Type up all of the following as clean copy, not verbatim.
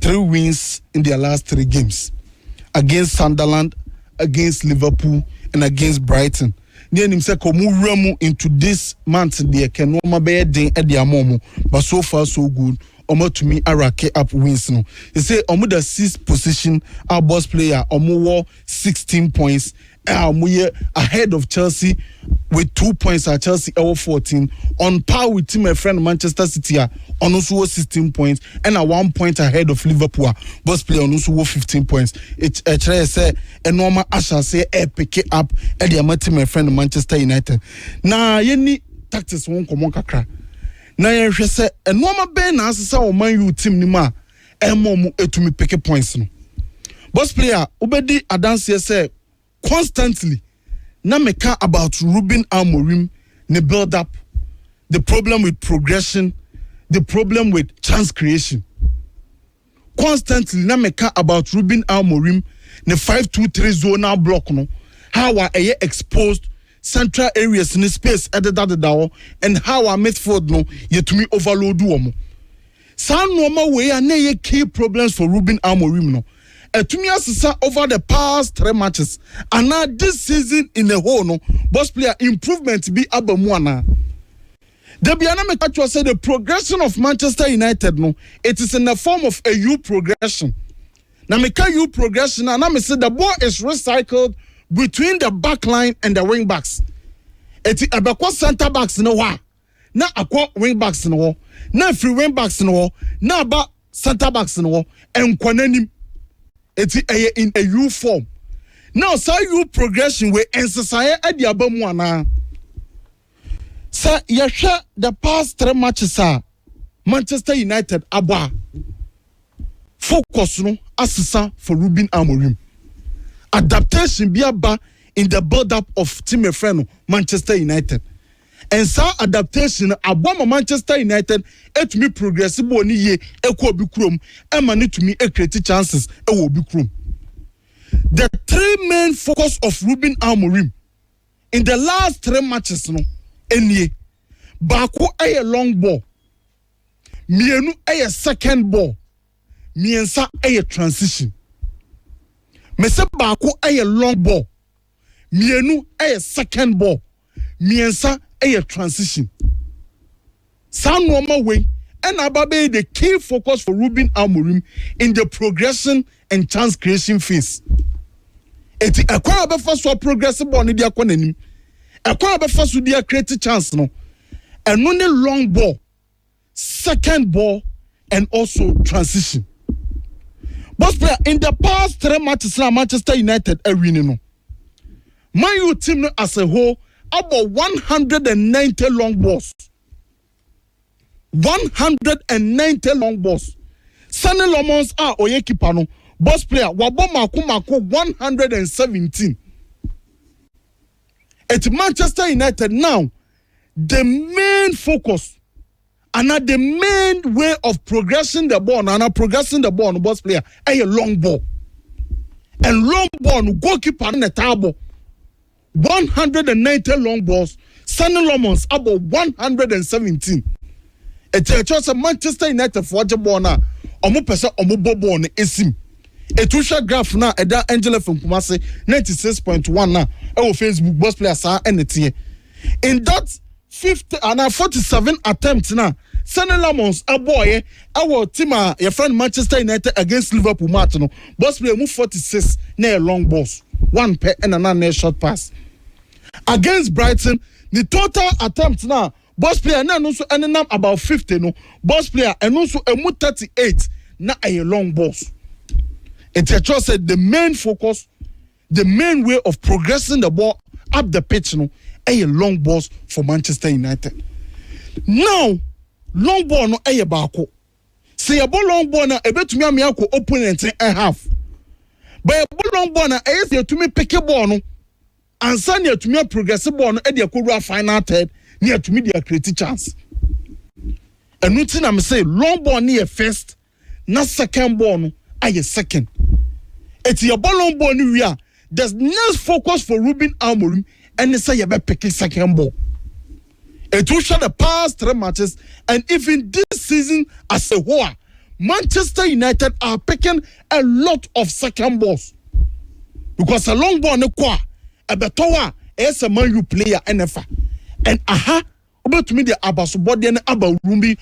3 wins in their last 3 games against Sunderland, against Liverpool, and against Brighton. Then him say komu ramu into this month the kenoma be den e dia momo, but so far so good. Omo to me arake up wins no. He say omo the 6th position our boss player omo 16 points. Omo ahead of Chelsea with 2 points at Chelsea 14 on par with team friend Manchester City on also 16 points and 1 point ahead of Liverpool. Boss player on also 15 points. It say a normal Asha say pick it up at the team friend Manchester United. Na yeni tactics won come on kakra. Na yen hwe say a normal ben na asesa o Man U team ni ma mu etumi pick points no. Boss player obedi adanse say constantly na meka about Ruben Amorim, the build up, the problem with progression, the problem with chance creation. Constantly na meka about Ruben Amorim, the 5-2-3 zonal block no, how are exposed central areas in the space at the and how our midfield no yet to me overload womo. Some normal way are na key problems for Ruben Amorim no. Etumi asisa over the past 3 matches and now this season in the whole no boss player improvement be abamu ana. The biana me catch say the progression of Manchester United no it is in the form of a U progression. Now me can U progression and me say the ball is recycled between the back line and the wing backs. Eti abakwa center backs no wa na akwa wing backs no ho na free wing backs no ho na ba center backs no ho enkwanenim. It's in a U form. Now, so U progression where NCSI at the Abamuana. Sir, you share the past 3 matches, sir. Manchester United, Abba. Focus no assistant for Ruben Amorim. Adaptation be aba in the build-up of team friend Manchester United. And so adaptation abama Manchester United et me progressive ni ye ekwo bi krom e mani to me e create chances e wo bi krom. The 3 main focus of Ruben Amorim in the last 3 matches no enie baako a long ball, mienu a second ball, miensa a transition. Me se baako a long ball, mienu a second ball, miensa a transition. Some normal way and ababe the key focus for Ruben Amorim in the progression and chance creation phase. Eti akwa be first so progressive ball ni dia kwa nanim. Akwa be first so dia create chance no. And only long ball, second ball and also transition. But in the past 3 matches na Manchester United are winning no. Man U team as a whole about 190 long balls. 190 long balls. Sunny Lomons are oye keeper no. Boss player wabo mako 117. At Manchester United now, the main focus and the main way of progressing the ball no boss player a long ball. And long ball no goalkeeper in the table. 190 long balls, Sunny Lomons about 117. It's just a Manchester United for the ball now. Omo pesa omo bobo on esim. Etusha graph na eda Angela from Kumasi 96.1 na our Facebook boss player sa NT. In that 50 and 47 attempts na Sunny Lomons a boy our team your friend Manchester United against Liverpool match no boss player move 46 na long balls, 1 pair and another short pass. Against Brighton, the total attempts now, boss player na also ending up about 50 no. Boss player and also a 38 na a long balls. It's just said the main focus, the main way of progressing the ball up the pitch no, a long balls for Manchester United. Now, long ball no a bako. Say a ball long ball na a bit to me opponent and half. But a ball long ball na a to me pick a ball no. And so near to me a progressive ball no e dey go final third near to me dey create chance. And nothing I'm say long ball near first, not second ball no aye second. It's your ball long ball ni we are. There's no focus for Ruben Amorim and say you be picking second ball. It will show the past 3 matches and even this season as a whole Manchester United are picking a lot of second balls because a long ball ne kwa a betowa is a Man U player NFA and about me the abaso body and aba Ruben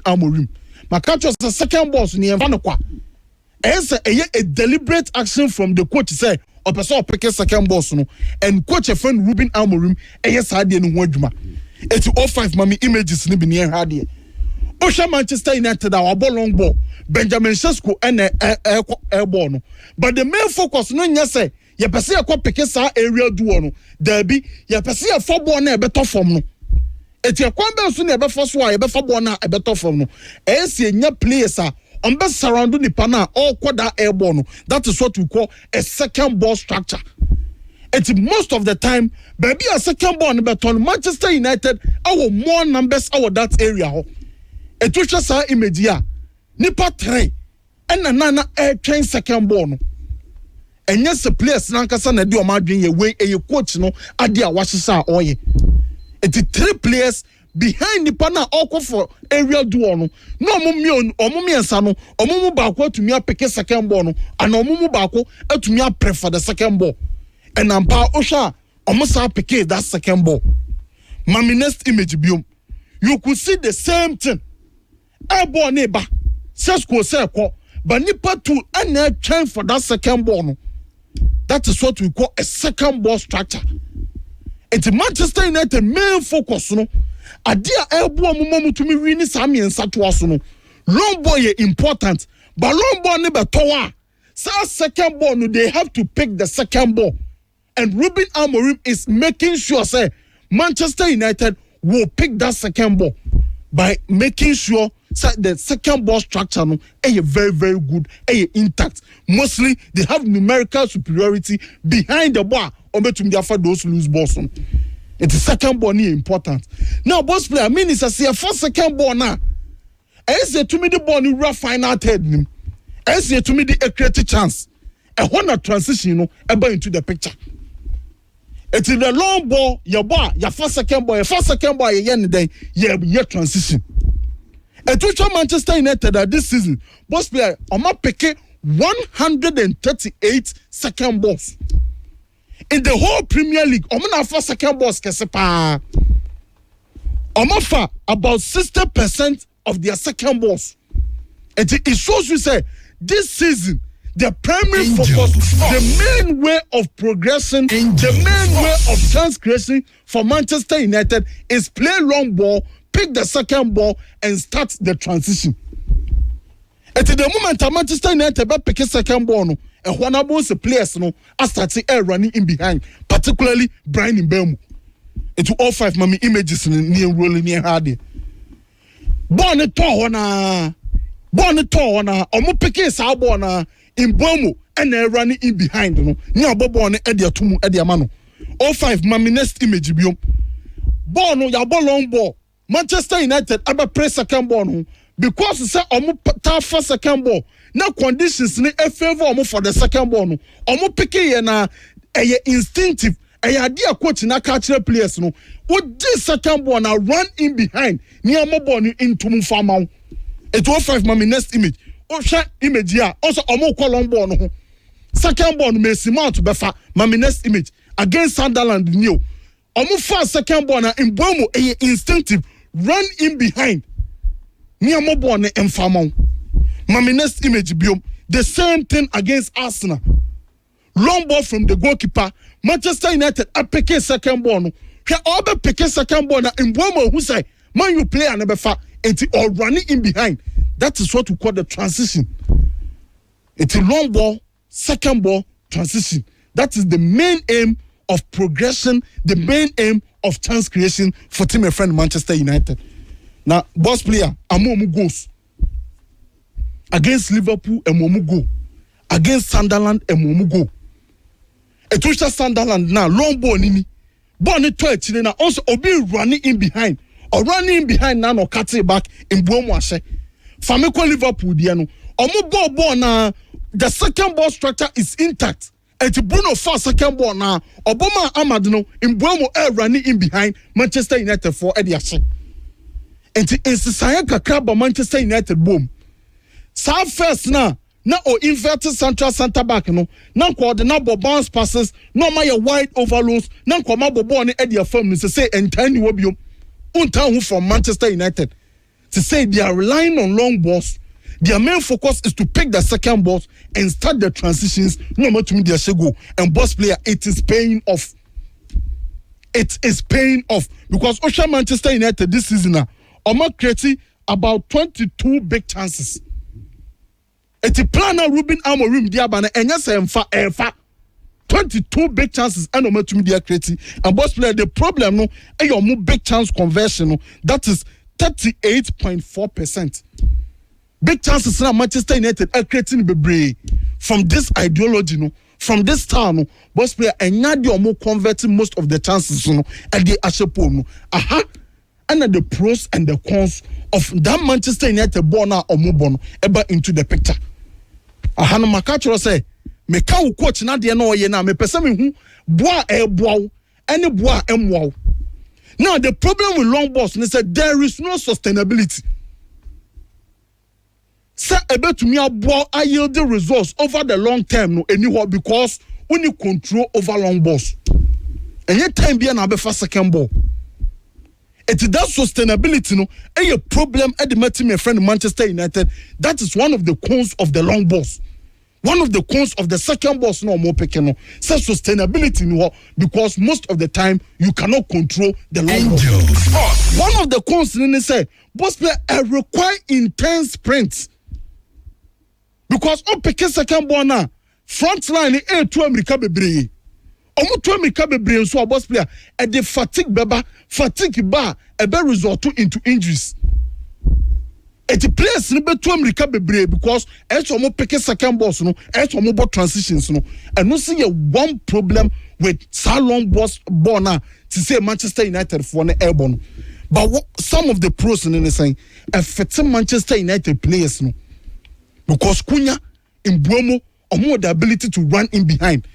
Amorim. My catch was the second balls near Vanaqua. As a deliberate action from the coach say or person pick a second balls no and coach a friend Ruben Amorim yes I didn't want juma. It's 05 mommy images ni near Hardy. Osha Manchester United our ball long ball Benjamin Sesko and air ball no. But the main focus no nya say ye pese akwa pick sa area duo no there be ye pese a four ball na e beto form no. Eti akwamba so na e be for so a e be for ball na e beto form no. E se nya players a on be surround the pana all quarter air ball no. That is what we call a second ball structure. It's most of the time baby a second ball no beto Manchester United our more numbers our that area ho. Etusha sa image ya nipa 3 and nana air train second ball no. And yes, the players nankasa na di o madwen ye we e coach no ade a wahesa oye. It's 3 players behind the pana all for aerial duo no. No omumiensa no omumu baako atumi apeke second ball no and omumu baako atumi apre for the second ball. And ampa osha omusa apeke that second ball. Mami next image biom. You could see the same thing. Abo neba. Sesko say ko but nipa 2 and trying for that second ball no. That is what we call a second ball structure. It's Manchester United main focus no. Adia elbow mumu to me win Sami and Satuaso no. Long ball is important, but long ball never tower. So second ball no, they have to pick the second ball. And Ruben Amorim is making sure say Manchester United will pick that second ball by making sure the second ball structure no very very good intact. Mostly they have numerical superiority behind the ball or betum they for those loose balls. It's the second ball is important. Now boss player I mean it's a first second ball now. I say to me the ball ni rough final third him. I say to me the create chance. I want a transition into the picture. It's the long ball your first second ball your transition. A total Manchester United this season, boss player, Oma Peke 138 second balls. In the whole Premier League, Oma for second balls kesepa. Oma for about 60% of their second balls. It shows you say this season the primary focus, the main way of progression, the main way of chance creation for Manchester United is play long ball, pick the second ball and start the transition. At the moment Manchester United pick a second ball no, and one of those players no start running in behind, particularly Brian Mbeumo. It's all 5 mommy images near rolling near Hardy. Born a tall na omo pick a sabo na Mbeumo and running in behind no. Near Bobo on Edia Tumu Edia Mano. All 5 mommy next image biom. Ball no ya ball long ball. Manchester United aba press second ball no because say omo ta for second ball na conditions ni e favor omo for the second ball no omo pick ye na instinctive ade a coach na catch players no wo this second ball na run in behind ni omo ball ni into mfama it will 5 mommy next image o hwe image here also omo call long ball no second ball no Messi mount befa mommy next image against Sunderland new omo fa second ball na Mbeumo instinctive run in behind. Near Mobone and Famon. Mami next image biom. The same thing against Arsenal. Long ball from the goalkeeper. Manchester United a pick a second ball. He all be pick a second ball in Bomo who say man you play and fa or running in behind. That is what we call the transition. It's a long ball, second ball, transition. That is the main aim of progression, the main aim of chance creation for team and friend Manchester United. Now, boss player, Amomu goes against Liverpool, Amomu go against Sunderland, Amomu go. Etusha Sunderland now long ball nini, ball ni 12 now also obi running in behind or running in behind now or cutting back in Mbeumo ashe. Fameko Liverpool diano. Omo ball na the second ball structure is intact. And Bruno first second ball now. Obama Amadino in Mbeumo running in behind Manchester United for Eddie Ashe. And in Sisayaka Club Manchester United boom. Sa first na o inverted central center back no na ko de na bounce passes no ma ye wide overloads na ko ma bobo ne e de fam ni say entani wo biom untan who from Manchester United to say they are relying on long balls. Their main focus is to pick the second ball and start the transitions no matter to me their go and boss player it is paying off. It is paying off because Osha Manchester United this season are creating about 22 big chances. It's a plan of Ruben Amorim Diabana and yes and 22 big chances and no to me they are creating and boss player the problem no and your more big chance conversion no, that is 38.4%. Big chances now Manchester United are creating bebre from this ideology no, from this style no, boss player and not your more converting most of the chances no at the Ashepo no. And the pros and the cons of that Manchester United ball now or move ever into the picture. No Makachro say me ka coach na de no ye na me pese me hu boa e boa any boa emwa. Now the problem with long balls is that there is no sustainability. Say able to me boa I yield the results over the long term no anywhere because when you control over long balls. And yet time be na be for second ball. It is that sustainability no a problem at the meeting my friend Manchester United. That is one of the cons of the long balls. One of the cons of the second balls no more picking no. Say sustainability no because most of the time you cannot control the long balls. One of the cons they say boss player require intense sprints. Because on picking second ball now front line a to America bebre. Omo to America bebre so boss player and the fatigue bar a be result into injuries. It plays ni be to America bebre because e so mo pick second balls no e so mo ball transitions no and no see one problem with salon ball now to say Manchester United for an airborne. But some of the pros in saying affecting Manchester United players no because Cunha in Bromo omo the ability to run in behind.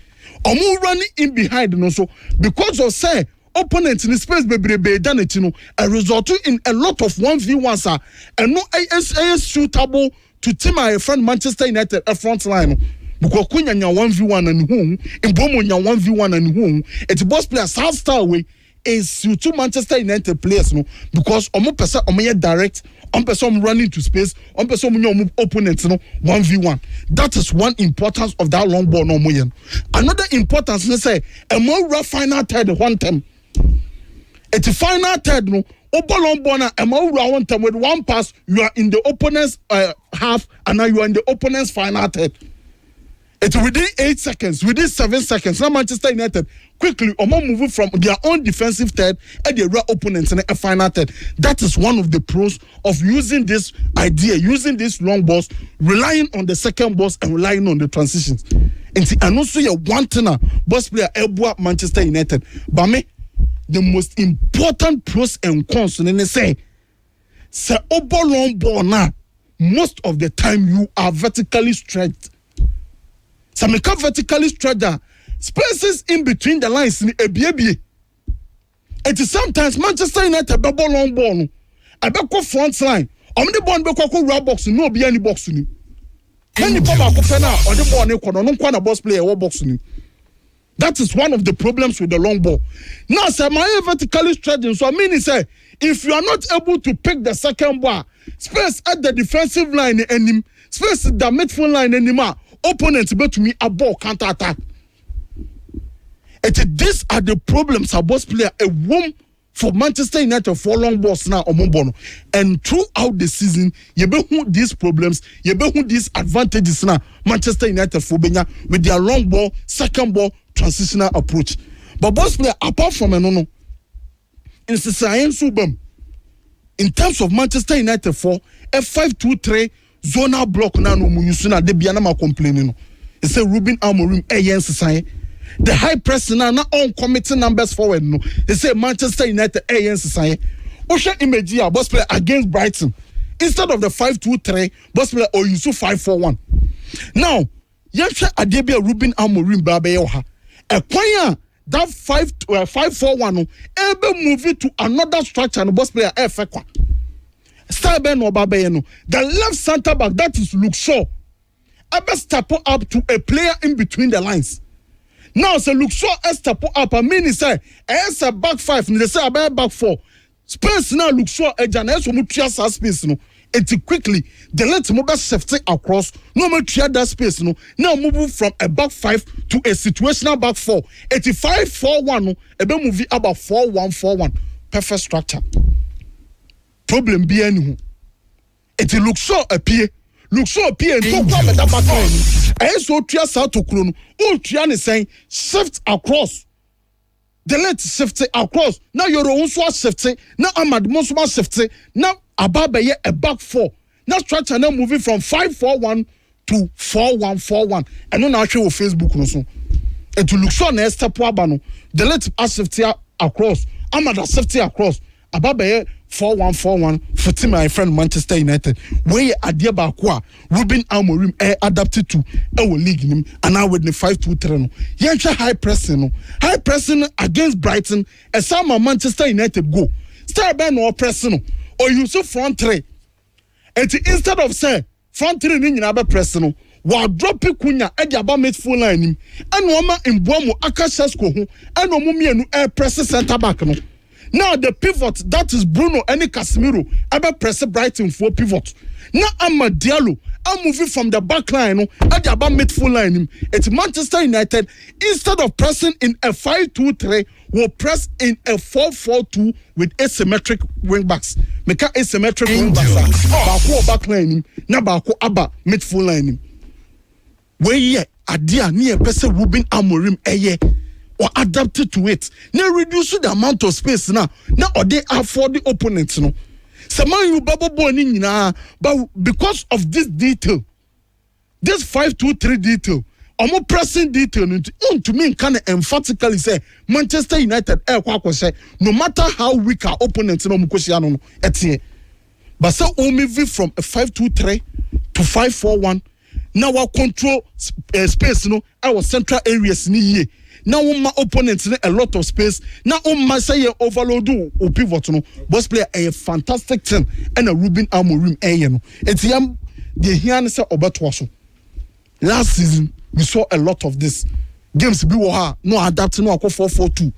Omo running in behind no so because of say opponents in the space bebrebe done it no a result in a lot of 1v1s and no is suitable to team our friend Manchester United a front line because Cunha nya 1v1 and home in Bromo nya 1v1 and home it boss players half star way is to Manchester United players no because omo person omo direct on person running to space on person opponents no 1v1. That is one importance of that long ball no moyen. Another importance they say a more rough final third one time. It's a final third no open long ball na a more one time with one pass you are in the opponent's half and now you are in the opponent's final third. It's within 8 seconds, within 7 seconds. Now Manchester United quickly move from their own defensive third and their opponents in a final third. That is one of the pros of using this idea, using these long balls, relying on the second balls and relying on the transitions. And also you want to boss player Elboa Manchester United. But me, the most important pros and cons and they say obo long ball now, most of the time you are vertically stretched. So make up vertically stretched spaces in between the lines in a baby. It is sometimes Manchester United double long ball. I be go front line. The ball be go row box no be any box ni. Any papa go pena or the ball no corner no corner boss player or box ni. That is one of the problems with the long ball. Now say my vertically stretching so I mean say if you are not able to pick the second ball, space at the defensive line and space at the midfield line anymore. Opponents bet to me a ball counter attack. These are the problems a boss player a room for Manchester United for long balls now or and throughout the season you be these problems you be these advantages now Manchester United for Benya with their long ball second ball transitional approach. But boss player apart from no in science in terms of Manchester United for a 5-2-3 zonal block na no munyusuna de bia na ma complaining no e say Ruben Amorim say the high press na on committing numbers forward no they say Manchester United say Osha image here boss player against Brighton instead of the 5-2-3 boss player or use 5-4-1 now yehwe adebia Ruben Amorim ba be ha e kwan that 5-4-1 no ebe move it to another structure no boss player e fe kwa Style Ben or Babayano. The left center back, that is Luke Shaw. I best step up to a player in between the lines. Now, so Luke Shaw step up. I mean, he say, as a back five, and they say, I back four. Space now, Luke Shaw, a Janes, who trias space, no. And quickly, the let mobile safety across, no more try that space, no. Now move from a back five to a situational back four. 85-4-1, no. A bit movie about 4-1-4-1. Perfect structure. Problem be any. It looks so appear. Look so appear and talk about that back line. I so try out to Krono. All Trian is saying shift across. The let shift across. Now you're also shifting. Now I'm at most shifting. Now Ababaye a back four. Now structure now moving from 5-4-1 to 4-1-4-1. And then actually on Facebook also. And to look so next step wabano. The let us shift across. I'm at a safety across. Ababaye 4-1-4-1 for my friend Manchester United. Where Adia Bakwa, Ruben Amorim adapted to our league him and now with the 5-2-3. Yancha high pressing against Brighton. And some Manchester United go. Start by no pressing or you so front three. And instead of say front three in another pressing, while dropping Kunya at the about full line him and Wama in Bomo Akashasko and Omumi and air press center back. No. Now the pivot that is Bruno and Casemiro ever press Brighton for pivot. Now I'm a Diallo. I'm moving from the back line at the about midfield line. It's Manchester United instead of pressing in a 5-2-3 will press in a 4-4-2 with asymmetric wing backs. Make a asymmetric wing backs. Bako back line. Now Bako Abba midfield line. Where ye Adia near person Ruben Amorim or adapted to it. Now reduce the amount of space now. Now or they are for the opponents. No. Some you bubble born but because of this detail, this 5-2-3 detail, or more pressing detail, to me can emphatically say Manchester United no matter how weak our opponents no but so we move from a 5-2-3 to 5-4-1. Now our control space our central areas ni. Now my opponents a lot of space. Now my say overload or pivot no. Boss player a fantastic thing and a Ruben Amorim no. It's the here say obatwaso. Last season we saw a lot of this. Games be no adapt no 4-4-2.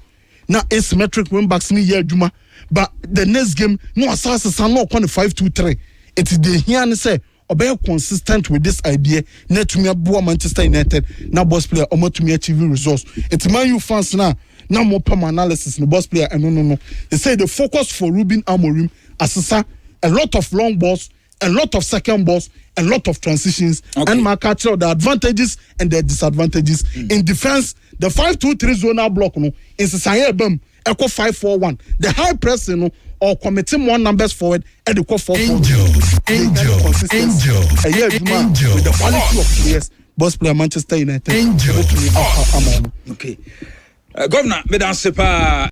Now asymmetric wing backs ni here juma. But the next game no assassin no 5-2-3. It's the here say Obey consistent with this idea. Net to me aboa Manchester United. Now boss player omo to me achieve results. It's Man U fans now. Now more perm analysis. No boss player. No. They say the focus for Ruben Amorim assessa a lot of long balls, a lot of second balls, a lot of transitions, and my capture the advantages and the disadvantages in defense. The 5-2-3 zonal block no is a bam. Echo 5-4-1. The high press or committing more numbers forward and the call 4-4. Angel. With the quality of players, boss player Manchester United. Okay. Governor, mesdames, c'est pas